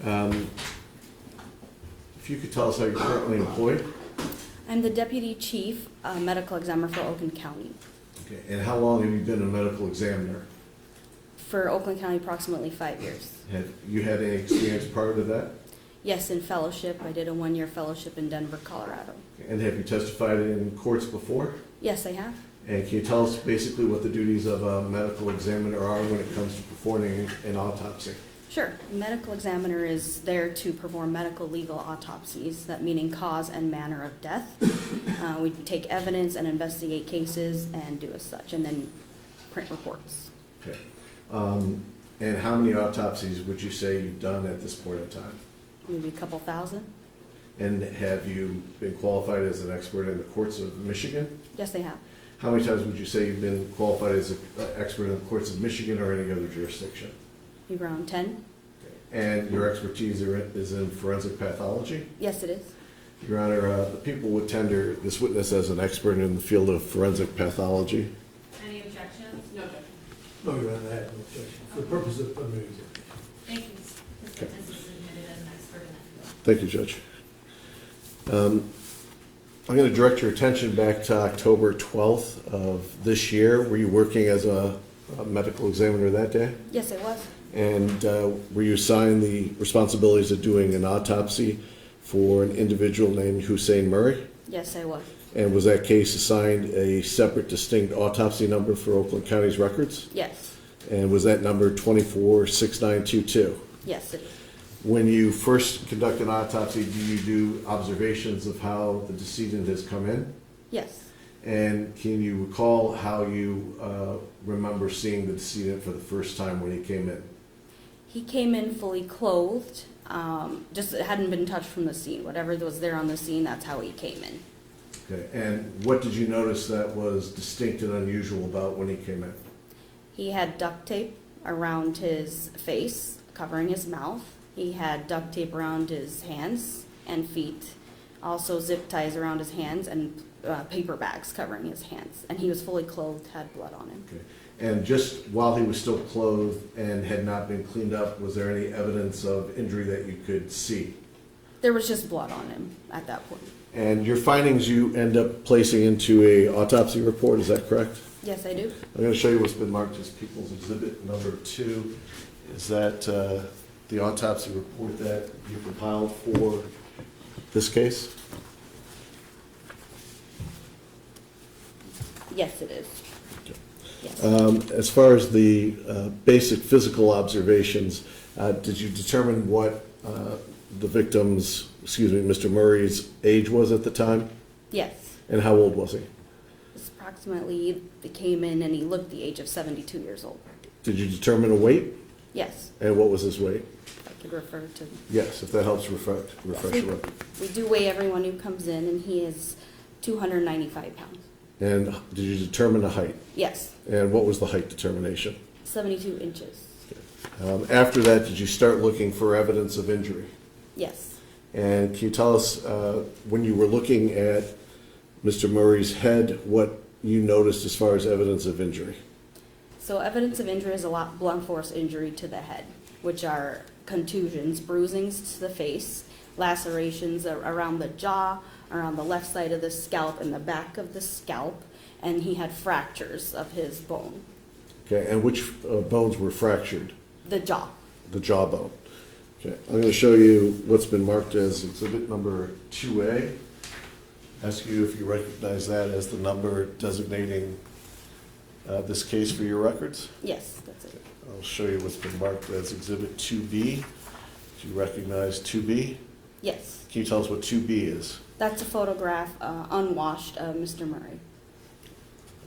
If you could tell us how you're currently employed. I'm the Deputy Chief Medical Examiner for Oakland County. Okay. And how long have you been a medical examiner? For Oakland County, approximately 5 years. Have you had any experience prior to that? Yes, in fellowship. I did a 1-year fellowship in Denver, Colorado. And have you testified in courts before? Yes, I have. And can you tell us basically what the duties of a medical examiner are when it comes to performing an autopsy? Sure. A medical examiner is there to perform medical legal autopsies, that meaning cause and manner of death. We take evidence and investigate cases and do as such, and then print reports. Okay. And how many autopsies would you say you've done at this point in time? Maybe a couple thousand. And have you been qualified as an expert in the courts of Michigan? Yes, they have. How many times would you say you've been qualified as an expert in the courts of Michigan or any other jurisdiction? Maybe around 10. And your expertise is in forensic pathology? Yes, it is. Your Honor, the people would tender this witness as an expert in the field of forensic pathology. Any objections? No objection. No, Your Honor, I have no objection. For the purpose of preliminary examination. Thank you. This witness is admitted as an expert in that field. Thank you, Judge. I'm going to direct your attention back to October 12th of this year. Were you working as a medical examiner that day? Yes, it was. And were you assigned the responsibilities of doing an autopsy for an individual named Hussein Murray? Yes, I was. And was that case assigned a separate, distinct autopsy number for Oakland County's records? Yes. And was that number 246922? Yes, it is. When you first conduct an autopsy, do you do observations of how the decedent has come in? Yes. And can you recall how you remember seeing the decedent for the first time when he came in? He came in fully clothed, just it hadn't been touched from the scene. Whatever was there on the scene, that's how he came in. Okay. And what did you notice that was distinct and unusual about when he came in? He had duct tape around his face, covering his mouth. He had duct tape around his hands and feet, also zip ties around his hands and paper bags covering his hands. And he was fully clothed, had blood on him. Okay. And just while he was still clothed and had not been cleaned up, was there any evidence of injury that you could see? There was just blood on him at that point. And your findings you end up placing into a autopsy report, is that correct? Yes, I do. I'm going to show you what's been marked as People's Exhibit number 2. Is that the autopsy report that you compiled for this case? Yes, it is. Yes. As far as the basic physical observations, did you determine what the victim's, Mr. Murray's age was at the time? Yes. And how old was he? It's approximately, he came in and he looked the age of 72 years old. Did you determine a weight? Yes. And what was his weight? I could refer to. Yes, if that helps refresh Yes, your record. we do weigh everyone who comes in, and he is 295 pounds. And did you determine the height? Yes, And what was the height determination? 72 inches. After that, did you start looking for evidence of injury? Yes. And can you tell us, when you were looking at Mr. Murray's head, what you noticed as far as evidence of injury? So evidence of injury is a lot blunt force injury to the head, which are contusions, bruisings to the face, lacerations around the jaw, around the left side of the scalp and the back of the scalp, and he had fractures of his bone. Okay, and which bones were fractured? The jaw. The jawbone. Okay, I'm going to show you what's been marked as exhibit number 2A. Ask you if you recognize that as the number designating this case for your records. Yes, that's it. I'll show you what's been marked as exhibit 2B. Do you recognize 2B? Yes. Can you tell us what 2B is? That's a photograph, unwashed, of Mr. Murray.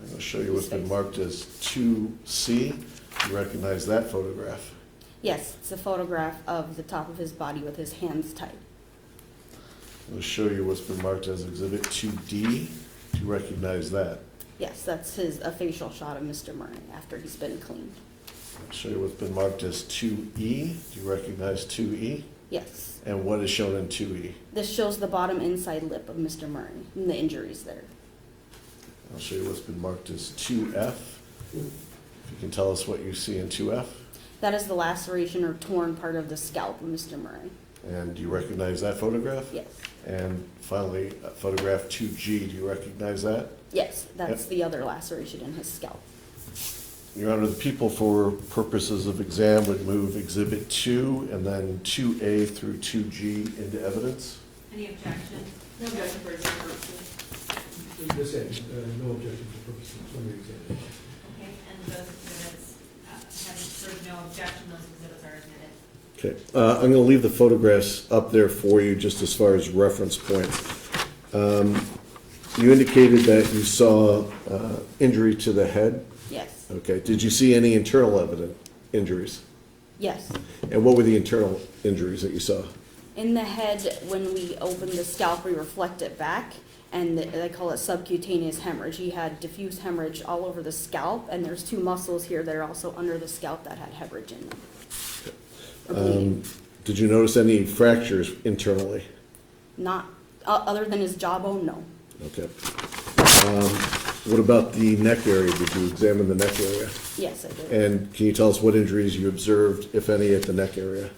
I'm going to show you what's been marked as 2C. Do you recognize that photograph? Yes, it's a photograph of the top of his body with his hands tied. I'm going to show you what's been marked as exhibit 2D. Do you recognize that? Yes, that's a facial shot of Mr. Murray after he's been cleaned. I'll show you what's been marked as 2E. Do you recognize 2E? Yes. And what is shown in 2E? This shows the bottom inside lip of Mr. Murray and the injuries there. I'll show you what's been marked as 2F. If you can tell us what you see in 2F. That is the laceration or torn part of the scalp of Mr. Murray. And do you recognize that photograph? Yes. And finally, photograph 2G, do you recognize that? Yes, that's the other laceration in his scalp. Your Honor, the people for purposes of exam would move Exhibit 2 and then 2A through 2G into evidence. Any objection? No objection for exam purposes. Just said, no objection for purposes of summary examination. Okay, and those exhibits, having heard no objection, those exhibits are admitted. Okay, I'm going to leave the photographs up there for you just as far as reference points. You indicated that you saw injury to the head. Yes. Okay, did you see any internal evident injuries? Yes. And what were the internal injuries that you saw? In the head, when we open the scalp, we reflect it back, and they call it subcutaneous hemorrhage. He had diffuse hemorrhage all over the scalp, and there's two muscles here that are also under the scalp that had hemorrhage in them. Or bleeding. Did you notice any fractures internally? Not, other than his jawbone, no. Okay. What about the neck area? Did you examine the neck area? Yes, I did. And can you tell us what injuries you observed, if any, at the neck area?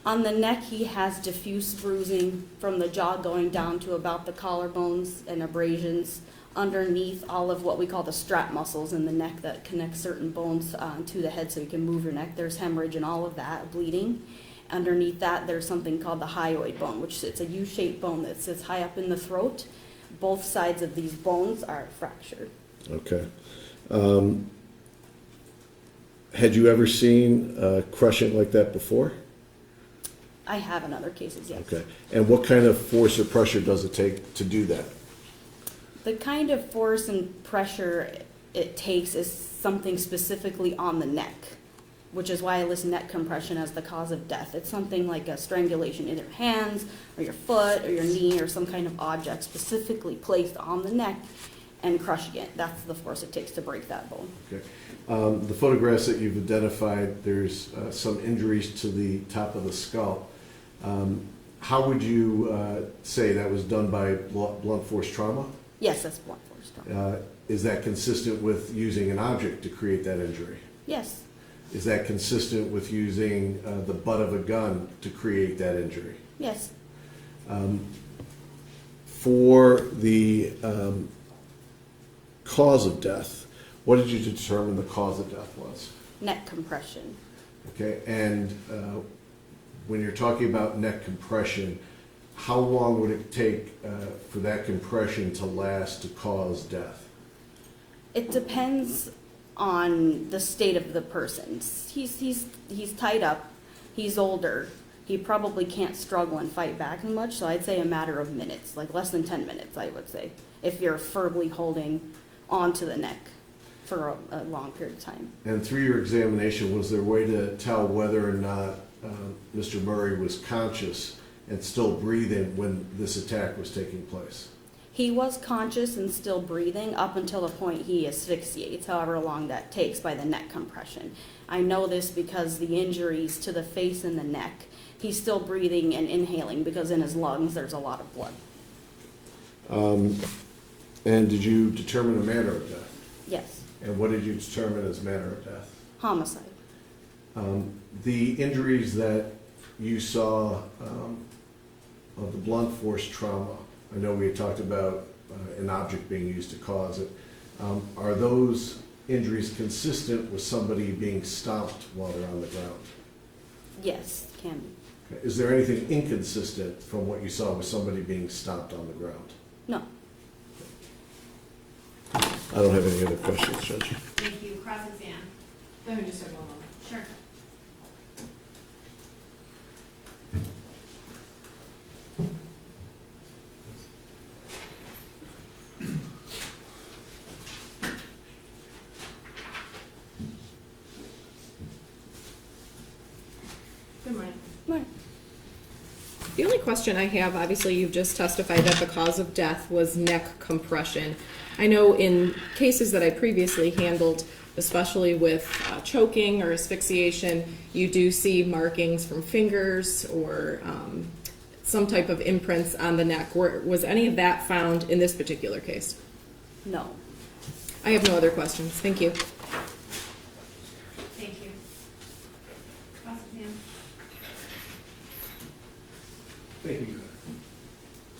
On the neck, he has diffuse bruising from the jaw going down to about the collarbones and abrasions underneath all of what we call the strap muscles in the neck that connect certain bones to the head so you can move your neck. There's hemorrhage and all of that, bleeding. Underneath that, there's something called the hyoid bone, which it's a U-shaped bone that sits high up in the throat. Both sides of these bones are fractured. Okay. Had you ever seen crushing like that before? I have in other cases, yes. Okay. And what kind of force or pressure does it take to do that? The kind of force and pressure it takes is something specifically on the neck, which is why I list neck compression as the cause of death. It's something like a strangulation in your hands or your foot or your knee or some kind of object specifically placed on the neck and crushing it. That's the force it takes to break that bone. Okay. The photographs that you've identified, there's some injuries to the top of the skull. How would you say that was done by blunt force trauma? Yes, that's blunt force trauma. Is that consistent with using an object to create that injury? Yes, Is that consistent with using the butt of a gun to create that injury? yes. For the cause of death, what did you determine the cause of death was? Neck compression. Okay, and when you're talking about neck compression, how long would it take for that compression to last to cause death? It depends on the state of the person. He's tied up. He's older. He probably can't struggle and fight back as much. So I'd say a matter of minutes, like less than 10 minutes, I would say, if you're firmly holding onto the neck for a long period of time. And through your examination, was there a way to tell whether or not Mr. Murray was conscious and still breathing when this attack was taking place? He was conscious and still breathing up until the point he asphyxiates, however long that takes by the neck compression. I know this because the injuries to the face and the neck, he's still breathing and inhaling because in his lungs there's a lot of blood. And did you determine a manner of death? Yes, And what did you determine as manner of death? homicide. The injuries that you saw of the blunt force trauma, I know we had talked about an object being used to cause it. Are those injuries consistent with somebody being stomped while they're on the ground? Yes, can be. Okay. Is there anything inconsistent from what you saw with somebody being stomped on the ground? No. I don't have any other questions, Judge. Thank you. Cross-exam. Let me just have one moment. Sure. Good morning. Right. The only question I have, obviously you've just testified that the cause of death was neck compression. I know in cases that I previously handled, especially with choking or asphyxiation, you do see markings from fingers or some type of imprints on the neck. Was any of that found in this particular case? No. I have no other questions. Thank you. Thank you. Thank you.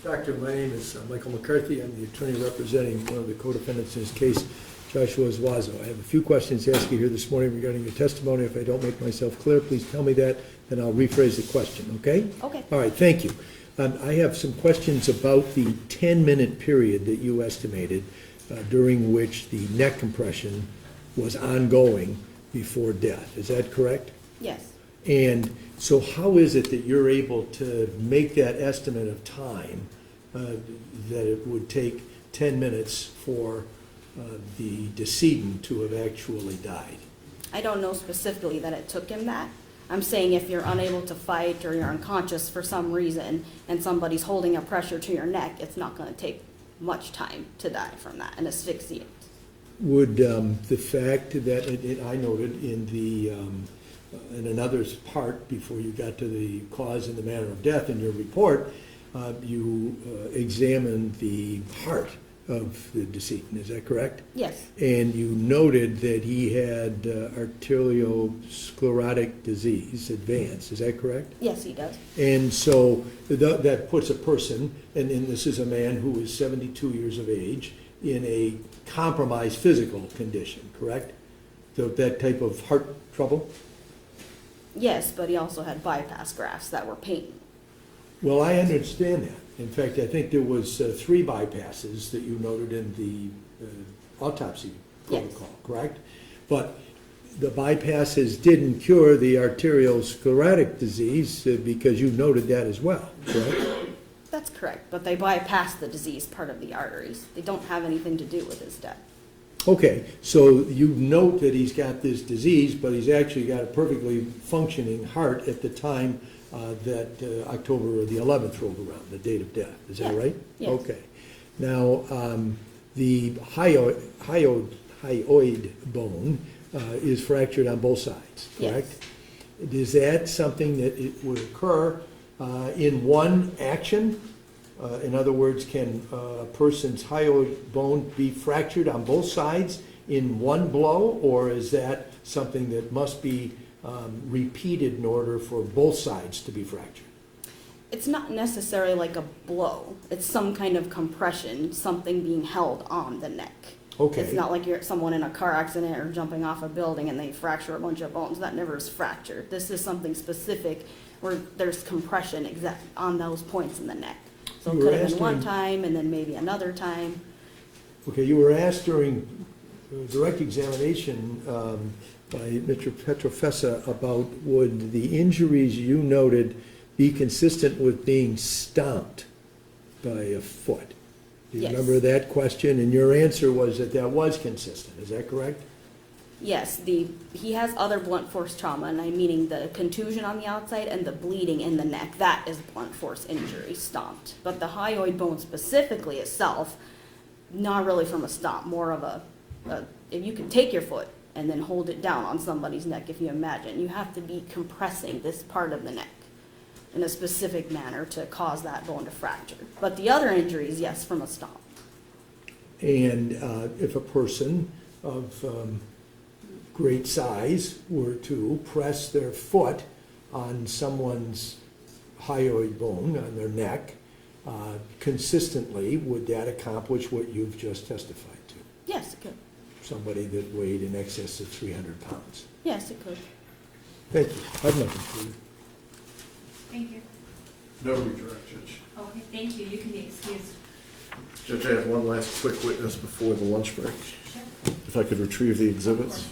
Doctor, my name is Michael McCarthy. I'm the attorney representing one of the co-defendants in this case, Joshua Zwazo. I have a few questions to ask you here this morning regarding your testimony. If I don't make myself clear, please tell me that, then I'll rephrase the question, okay? Okay. All right, thank you. I have some questions about the 10-minute period that you estimated during which the neck compression was ongoing before death. Is that correct? Yes. And so how is it that you're able to make that estimate of time, that it would take 10 minutes for the decedent to have actually died? I don't know specifically that it took him that. I'm saying if you're unable to fight or you're unconscious for some reason and somebody's holding a pressure to your neck, it's not going to take much time to die from that, an asphyxiant. Would the fact that, I noted in another part before you got to the cause and the manner of death in your report, you examined the heart of the decedent, is that correct? Yes. And you noted that he had arteriosclerotic disease, advanced, is that correct? Yes, he does. And so that puts a person, and this is a man who is 72 years of age, in a compromised physical condition, correct? So that type of heart trouble? Yes, but he also had bypass grafts that were pain. Well, I understand that. In fact, I think there was 3 bypasses that you noted in the autopsy protocol, correct? But the bypasses didn't cure the arteriosclerotic disease because you noted that as well, correct? That's correct, but they bypassed the disease part of the arteries. They don't have anything to do with his death. Okay, so you note that he's got this disease, but he's actually got a perfectly functioning heart at the time that October the 11th rolled around, the date of death. Is that Yes. right? Yes. Okay. Now, the hyoid bone is fractured on both sides, correct? Yes. Is that something that it would occur in one action? In other words, can a person's hyoid bone be fractured on both sides in one blow, or is that something that must be repeated in order for both sides to be fractured? It's not necessarily like a blow. It's some kind of compression, something being held on the neck. Okay. It's not like you're someone in a car accident or jumping off a building and they fracture a bunch of bones. That never is fractured. This is something specific where there's compression exact on those points in the neck. So it You were could have been one asking- time and then maybe another time. Okay, you were asked during direct examination by Mr. Petrofessa about would the injuries you noted be consistent with being stomped by a foot? Do you Yes. remember that question? And your answer was that that was consistent, is that correct? Yes, he has other blunt force trauma, and I'm meaning the contusion on the outside and the bleeding in the neck. That is blunt force injury, stomped. But the hyoid bone specifically itself, not really from a stomp, more of a if you can take your foot and then hold it down on somebody's neck, if you imagine, you have to be compressing this part of the neck in a specific manner to cause that bone to fracture. But the other injuries, yes, from a stomp. And if a person of great size were to press their foot on someone's hyoid bone, on their neck, consistently, would that accomplish what you've just testified to? Yes, it could. Somebody that weighed in excess of 300 pounds. Yes, it could. Thank you. I've nothing for you. Thank you. No redirect, Judge. Okay, thank you. You can be excused. Judge, I have one last quick witness before the lunch break. Sure. If I could retrieve the exhibits.